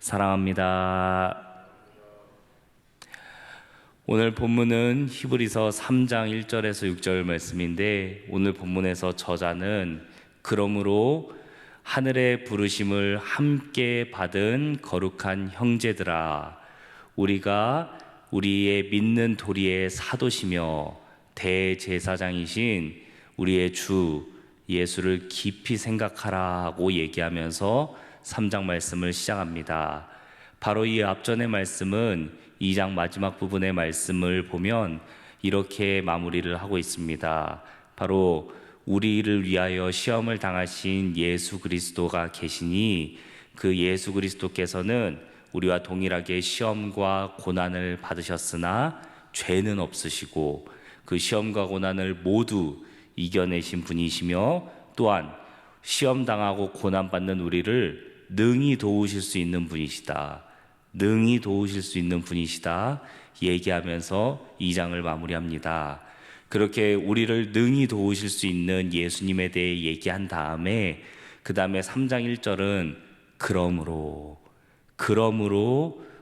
사랑합니다. 오늘 본문은 히브리서 3장 1절에서 6절 말씀인데, 오늘 본문에서 저자는 그러므로 하늘의 부르심을 함께 받은 거룩한 형제들아, 우리가 우리의 믿는 도리의 사도시며 대제사장이신 우리의 주 예수를 깊이 생각하라고 얘기하면서 3장 말씀을 시작합니다. 바로 이 앞전의 말씀은 2장 마지막 부분의 말씀을 보면 이렇게 마무리를 하고 있습니다. 바로 우리를 위하여 시험을 당하신 예수 그리스도가 계시니 그 예수 그리스도께서는 우리와 동일하게 시험과 고난을 받으셨으나 죄는 없으시고 그 시험과 고난을 모두 이겨내신 분이시며, 또한 시험 당하고 고난 받는 우리를 능히 도우실 수 있는 분이시다, 능히 도우실 수 있는 분이시다 얘기하면서 2장을 마무리합니다. 그렇게 우리를 능히 도우실 수 있는 예수님에 대해 얘기한 다음에 그 다음에 3장 1절은 그러므로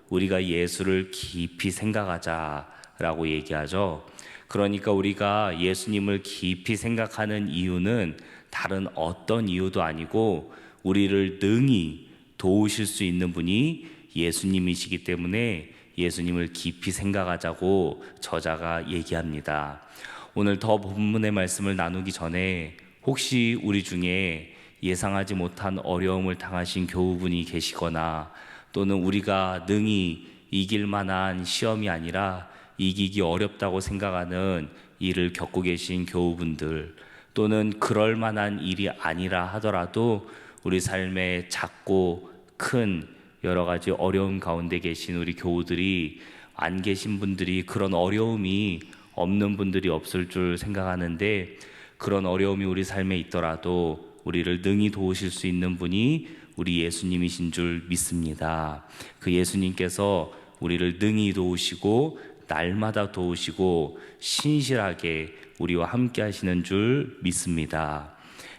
우리가 예수를 깊이 생각하자라고 얘기하죠. 그러니까 우리가 예수님을 깊이 생각하는 이유는 다른 어떤 이유도 아니고 우리를 능히 도우실 수 있는 분이 예수님이시기 때문에 예수님을 깊이 생각하자고 저자가 얘기합니다. 오늘 더 본문의 말씀을 나누기 전에 혹시 우리 중에 예상하지 못한 어려움을 당하신 교우분이 계시거나, 또는 우리가 능히 이길 만한 시험이 아니라 이기기 어렵다고 생각하는 일을 겪고 계신 교우분들, 또는 그럴 만한 일이 아니라 하더라도 우리 삶에 작고 큰 여러 가지 어려움 가운데 계신 우리 교우들이 안 계신 분들이, 그런 어려움이 없는 분들이 없을 줄 생각하는데, 그런 어려움이 우리 삶에 있더라도 우리를 능히 도우실 수 있는 분이 우리 예수님이신 줄 믿습니다. 그 예수님께서 우리를 능히 도우시고 날마다 도우시고 신실하게 우리와 함께 하시는 줄 믿습니다.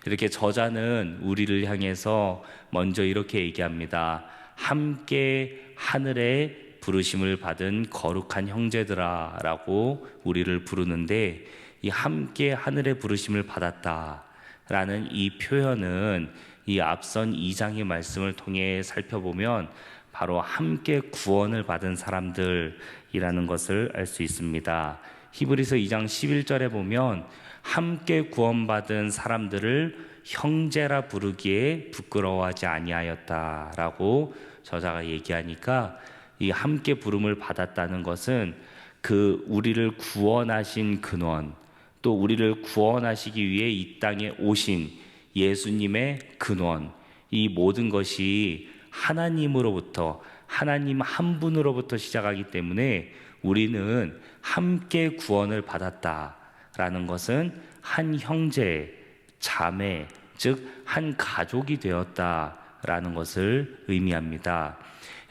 이렇게 저자는 우리를 향해서 먼저 이렇게 얘기합니다. 함께 하늘의 부르심을 받은 거룩한 형제들아 라고 우리를 부르는데, 이 함께 하늘의 부르심을 받았다 라는 이 표현은 이 앞선 2장의 말씀을 통해 살펴보면 바로 함께 구원을 받은 사람들이라는 것을 알 수 있습니다. 히브리서 2장 11절에 보면 함께 구원받은 사람들을 형제라 부르기에 부끄러워하지 아니하였다라고 저자가 얘기하니까, 이 함께 부름을 받았다는 것은 그 우리를 구원하신 근원, 또 우리를 구원하시기 위해 이 땅에 오신 예수님의 근원, 이 모든 것이 하나님으로부터, 하나님 한 분으로부터 시작하기 때문에 우리는 함께 구원을 받았다라는 것은 한 형제, 자매, 즉 한 가족이 되었다라는 것을 의미합니다.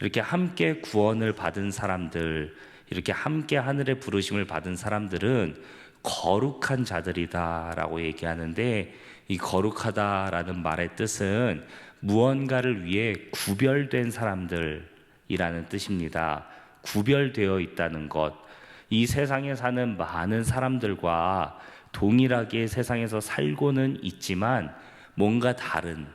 이렇게 함께 구원을 받은 사람들, 이렇게 함께 하늘의 부르심을 받은 사람들은 거룩한 자들이다라고 얘기하는데, 이 거룩하다라는 말의 뜻은 무언가를 위해 구별된 사람들이라는 뜻입니다. 구별되어 있다는 것. 이 세상에 사는 많은 사람들과 동일하게 세상에서 살고는 있지만 뭔가 다른,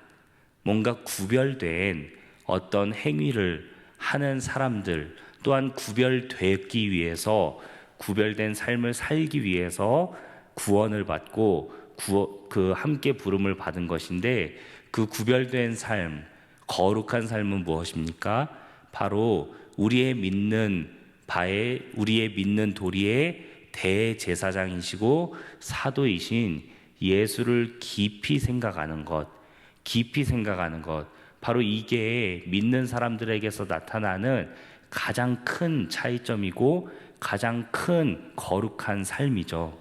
뭔가 구별된 어떤 행위를 하는 사람들, 또한 구별되기 위해서, 구별된 삶을 살기 위해서 구원을 받고 그 함께 부름을 받은 것인데, 그 구별된 삶, 거룩한 삶은 무엇입니까? 바로 우리의 믿는 도리의 대제사장이시고 사도이신 예수를 깊이 생각하는 것, 바로 이게 믿는 사람들에게서 나타나는 가장 큰 차이점이고 가장 큰 거룩한 삶이죠.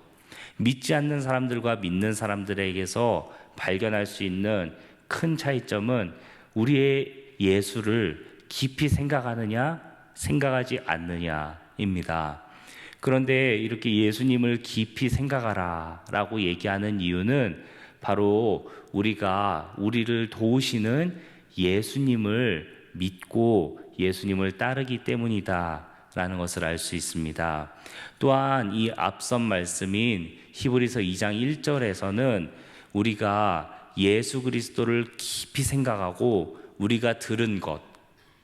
믿지 않는 사람들과 믿는 사람들에게서 발견할 수 있는 큰 차이점은 우리의 예수를 깊이 생각하느냐, 생각하지 않느냐입니다. 그런데 이렇게 예수님을 깊이 생각하라 라고 얘기하는 이유는 바로 우리가 우리를 도우시는 예수님을 믿고 예수님을 따르기 때문이다 라는 것을 알 수 있습니다. 또한 이 앞선 말씀인 히브리서 2장 1절에서는 우리가 예수 그리스도를 깊이 생각하고 우리가 들은 것,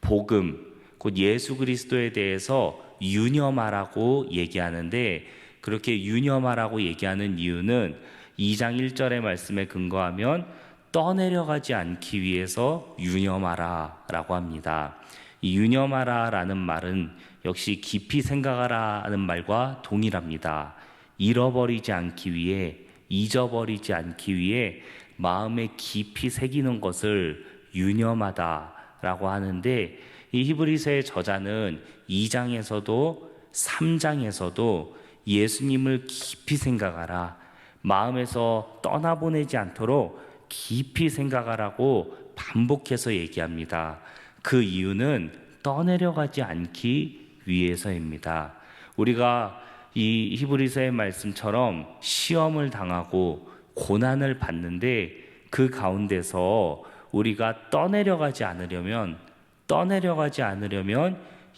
복음, 곧 예수 그리스도에 대해서 유념하라고 얘기하는데, 그렇게 유념하라고 얘기하는 이유는 2장 1절의 말씀에 근거하면 떠내려가지 않기 위해서 유념하라 라고 합니다. 이 유념하라 라는 말은 역시 깊이 생각하라 하는 말과 동일합니다. 잃어버리지 않기 위해, 잊어버리지 않기 위해 마음에 깊이 새기는 것을 유념하다 라고 하는데, 이 히브리서의 저자는 2장에서도 3장에서도 예수님을 깊이 생각하라, 마음에서 떠나보내지 않도록 깊이 생각하라고 반복해서 얘기합니다. 그 이유는 떠내려가지 않기 위해서입니다. 우리가 이 히브리서의 말씀처럼 시험을 당하고 고난을 받는데, 그 가운데서 우리가 떠내려가지 않으려면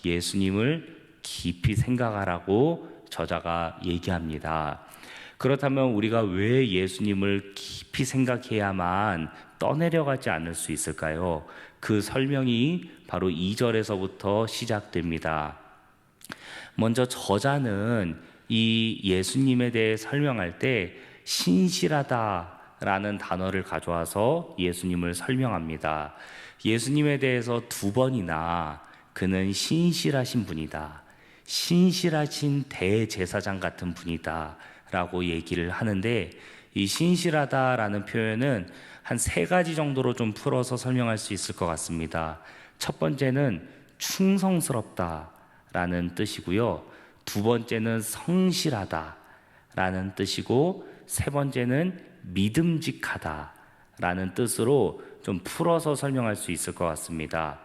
예수님을 깊이 생각하라고 저자가 얘기합니다. 그렇다면 우리가 왜 예수님을 깊이 생각해야만 떠내려가지 않을 수 있을까요? 그 설명이 바로 2절에서부터 시작됩니다. 먼저 저자는 이 예수님에 대해 설명할 때 신실하다라는 단어를 가져와서 예수님을 설명합니다. 예수님에 대해서 두 번이나 그는 신실하신 분이다, 신실하신 대제사장 같은 분이다 라고 얘기를 하는데, 이 신실하다라는 표현은 한 세 가지 정도로 좀 풀어서 설명할 수 있을 것 같습니다. 첫 번째는 충성스럽다라는 뜻이고요, 두 번째는 성실하다라는 뜻이고, 세 번째는 믿음직하다라는 뜻으로 좀 풀어서 설명할 수 있을 것 같습니다.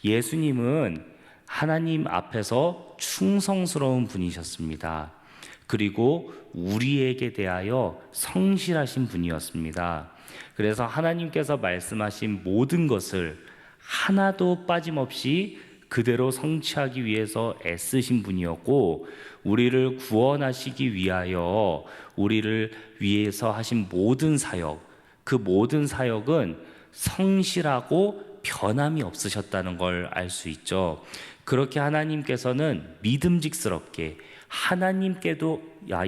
예수님은 하나님 앞에서 충성스러운 분이셨습니다. 그리고 우리에게 대하여 성실하신 분이었습니다. 그래서 하나님께서 말씀하신 모든 것을 하나도 빠짐없이 그대로 성취하기 위해서 애쓰신 분이었고, 우리를 구원하시기 위하여 우리를 위해서 하신 모든 사역, 그 모든 사역은 성실하고 변함이 없으셨다는 걸 알 수 있죠. 그렇게 하나님께서는 믿음직스럽게,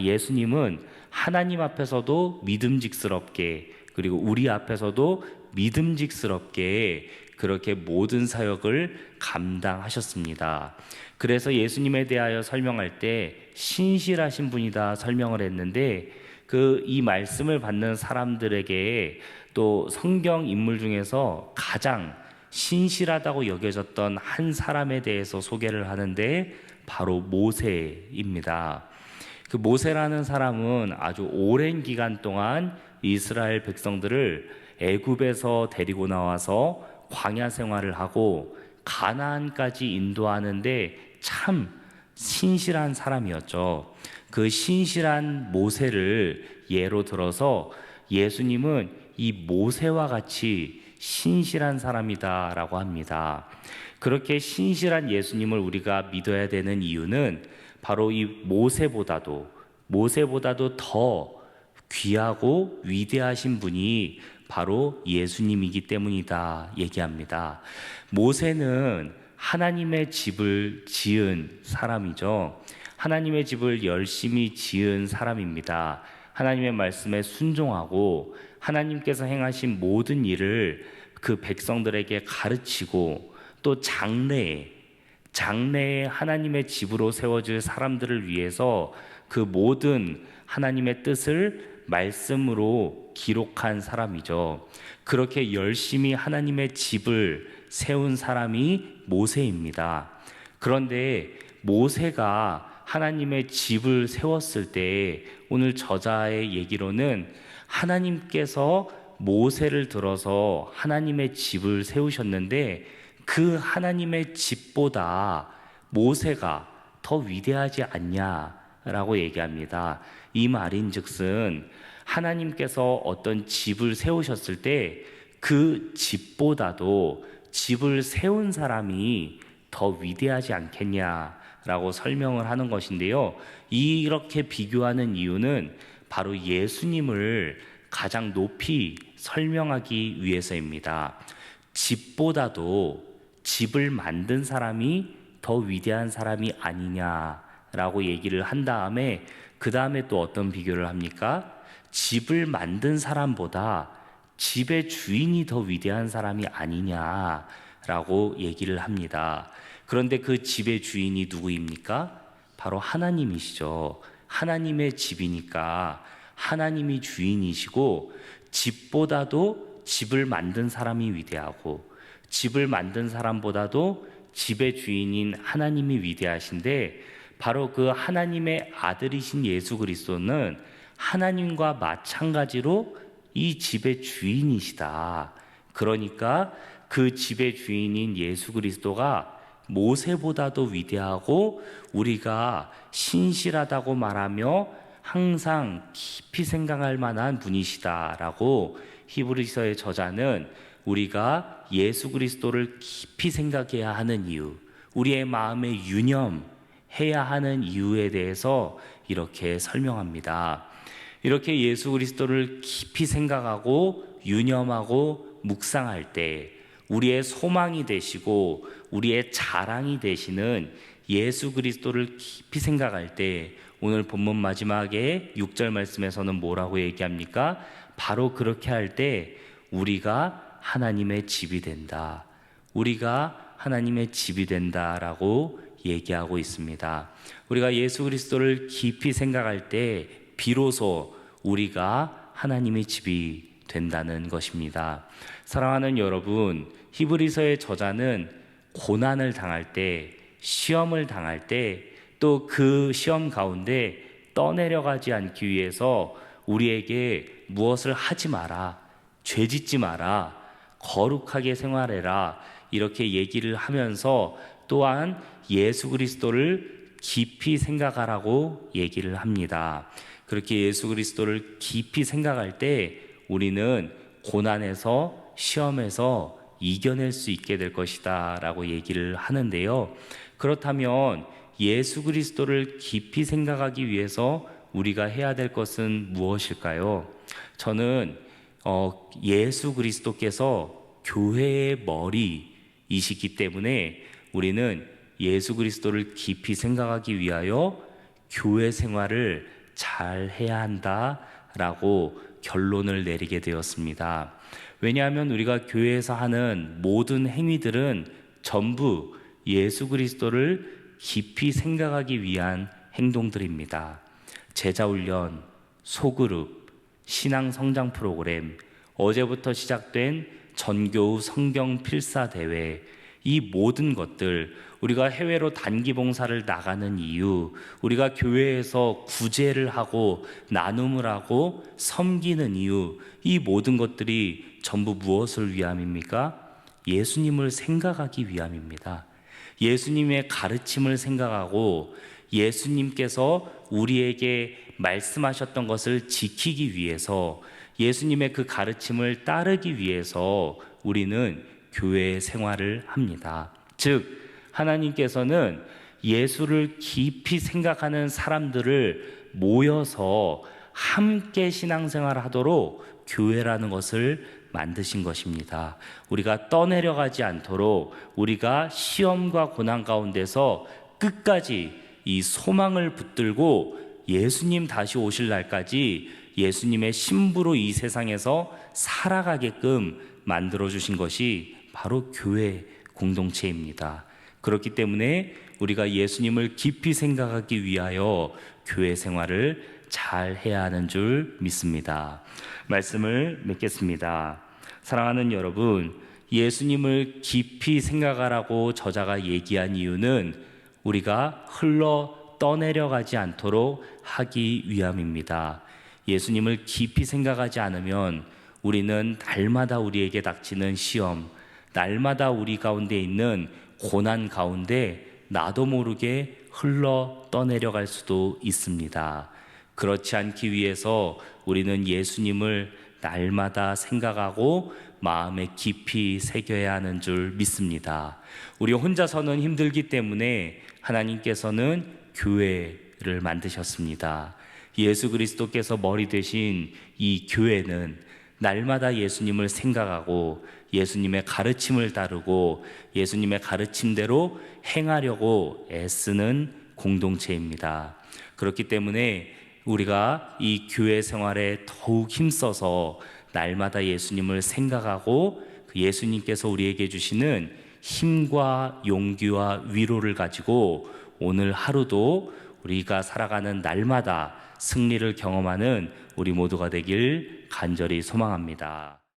예수님은 하나님 앞에서도 믿음직스럽게, 그리고 우리 앞에서도 믿음직스럽게 그렇게 모든 사역을 감당하셨습니다. 그래서 예수님에 대하여 설명할 때 신실하신 분이다 설명을 했는데, 이 말씀을 받는 사람들에게 또 성경 인물 중에서 가장 신실하다고 여겨졌던 한 사람에 대해서 소개를 하는데, 바로 모세입니다. 그 모세라는 사람은 아주 오랜 기간 동안 이스라엘 백성들을 애굽에서 데리고 나와서 광야 생활을 하고 가나안까지 인도하는데 참 신실한 사람이었죠. 그 신실한 모세를 예로 들어서 예수님은 이 모세와 같이 신실한 사람이다라고 합니다. 그렇게 신실한 예수님을 우리가 믿어야 되는 이유는 바로 이 모세보다도 더 귀하고 위대하신 분이 바로 예수님이기 때문이다 얘기합니다. 모세는 하나님의 집을 지은 사람이죠. 하나님의 집을 열심히 지은 사람입니다. 하나님의 말씀에 순종하고 하나님께서 행하신 모든 일을 그 백성들에게 가르치고, 또 장래에 하나님의 집으로 세워질 사람들을 위해서 그 모든 하나님의 뜻을 말씀으로 기록한 사람이죠. 그렇게 열심히 하나님의 집을 세운 사람이 모세입니다. 그런데 모세가 하나님의 집을 세웠을 때, 오늘 저자의 얘기로는 하나님께서 모세를 들어서 하나님의 집을 세우셨는데, 그 하나님의 집보다 모세가 더 위대하지 않냐라고 얘기합니다. 이 말인즉슨 하나님께서 어떤 집을 세우셨을 때 그 집보다도 집을 세운 사람이 더 위대하지 않겠냐라고 설명을 하는 것인데요. 이렇게 비교하는 이유는 바로 예수님을 가장 높이 설명하기 위해서입니다. 집보다도 집을 만든 사람이 더 위대한 사람이 아니냐라고 얘기를 한 다음에 그 다음에 또 어떤 비교를 합니까? 집을 만든 사람보다 집의 주인이 더 위대한 사람이 아니냐라고 얘기를 합니다. 그런데 그 집의 주인이 누구입니까? 바로 하나님이시죠. 하나님의 집이니까 하나님이 주인이시고, 집보다도 집을 만든 사람이 위대하고 집을 만든 사람보다도 집의 주인인 하나님이 위대하신데, 바로 그 하나님의 아들이신 예수 그리스도는 하나님과 마찬가지로 이 집의 주인이시다. 그러니까 그 집의 주인인 예수 그리스도가 모세보다도 위대하고 우리가 신실하다고 말하며 항상 깊이 생각할 만한 분이시다라고 히브리서의 저자는 우리가 예수 그리스도를 깊이 생각해야 하는 이유, 우리의 마음에 유념해야 하는 이유에 대해서 이렇게 설명합니다. 이렇게 예수 그리스도를 깊이 생각하고 유념하고 묵상할 때 우리의 소망이 되시고 우리의 자랑이 되시는 예수 그리스도를 깊이 생각할 때, 오늘 본문 마지막에 6절 말씀에서는 뭐라고 얘기합니까? 바로 그렇게 할 때 우리가 하나님의 집이 된다. 우리가 하나님의 집이 된다라고 얘기하고 있습니다. 우리가 예수 그리스도를 깊이 생각할 때 비로소 우리가 하나님의 집이 된다는 것입니다. 사랑하는 여러분, 히브리서의 저자는 고난을 당할 때, 시험을 당할 때, 또 그 시험 가운데 떠내려가지 않기 위해서 우리에게 무엇을 하지 마라, 죄 짓지 마라, 거룩하게 생활해라, 이렇게 얘기를 하면서 또한 예수 그리스도를 깊이 생각하라고 얘기를 합니다. 그렇게 예수 그리스도를 깊이 생각할 때 우리는 고난에서, 시험에서 이겨낼 수 있게 될 것이다 라고 얘기를 하는데요. 그렇다면 예수 그리스도를 깊이 생각하기 위해서 우리가 해야 될 것은 무엇일까요? 저는 예수 그리스도께서 교회의 머리이시기 때문에 우리는 예수 그리스도를 깊이 생각하기 위하여 교회 생활을 잘 해야 한다라고 결론을 내리게 되었습니다. 왜냐하면 우리가 교회에서 하는 모든 행위들은 전부 예수 그리스도를 깊이 생각하기 위한 행동들입니다. 제자훈련, 소그룹, 신앙 성장 프로그램, 어제부터 시작된 전교우 성경 필사 대회, 이 모든 것들, 우리가 해외로 단기 봉사를 나가는 이유, 우리가 교회에서 구제를 하고 나눔을 하고 섬기는 이유, 이 모든 것들이 전부 무엇을 위함입니까? 예수님을 생각하기 위함입니다. 예수님의 가르침을 생각하고 예수님께서 우리에게 말씀하셨던 것을 지키기 위해서, 예수님의 그 가르침을 따르기 위해서 우리는 교회 생활을 합니다. 즉, 하나님께서는 예수를 깊이 생각하는 사람들을 모여서 함께 신앙생활을 하도록 교회라는 것을 만드신 것입니다. 우리가 떠내려가지 않도록, 우리가 시험과 고난 가운데서 끝까지 이 소망을 붙들고 예수님 다시 오실 날까지 예수님의 신부로 이 세상에서 살아가게끔 만들어주신 것이 바로 교회 공동체입니다. 그렇기 때문에 우리가 예수님을 깊이 생각하기 위하여 교회 생활을 잘 해야 하는 줄 믿습니다. 말씀을 맺겠습니다. 사랑하는 여러분, 예수님을 깊이 생각하라고 저자가 얘기한 이유는 우리가 흘러 떠내려가지 않도록 하기 위함입니다. 예수님을 깊이 생각하지 않으면 우리는 날마다 우리에게 닥치는 시험, 날마다 우리 가운데 있는 고난 가운데 나도 모르게 흘러 떠내려갈 수도 있습니다. 그렇지 않기 위해서 우리는 예수님을 날마다 생각하고 마음에 깊이 새겨야 하는 줄 믿습니다. 우리 혼자서는 힘들기 때문에 하나님께서는 교회를 만드셨습니다. 예수 그리스도께서 머리 되신 이 교회는 날마다 예수님을 생각하고 예수님의 가르침을 따르고 예수님의 가르침대로 행하려고 애쓰는 공동체입니다. 그렇기 때문에 우리가 이 교회 생활에 더욱 힘써서 날마다 예수님을 생각하고 그 예수님께서 우리에게 주시는 힘과 용기와 위로를 가지고 오늘 하루도 우리가 살아가는 날마다 승리를 경험하는 우리 모두가 되길 간절히 소망합니다.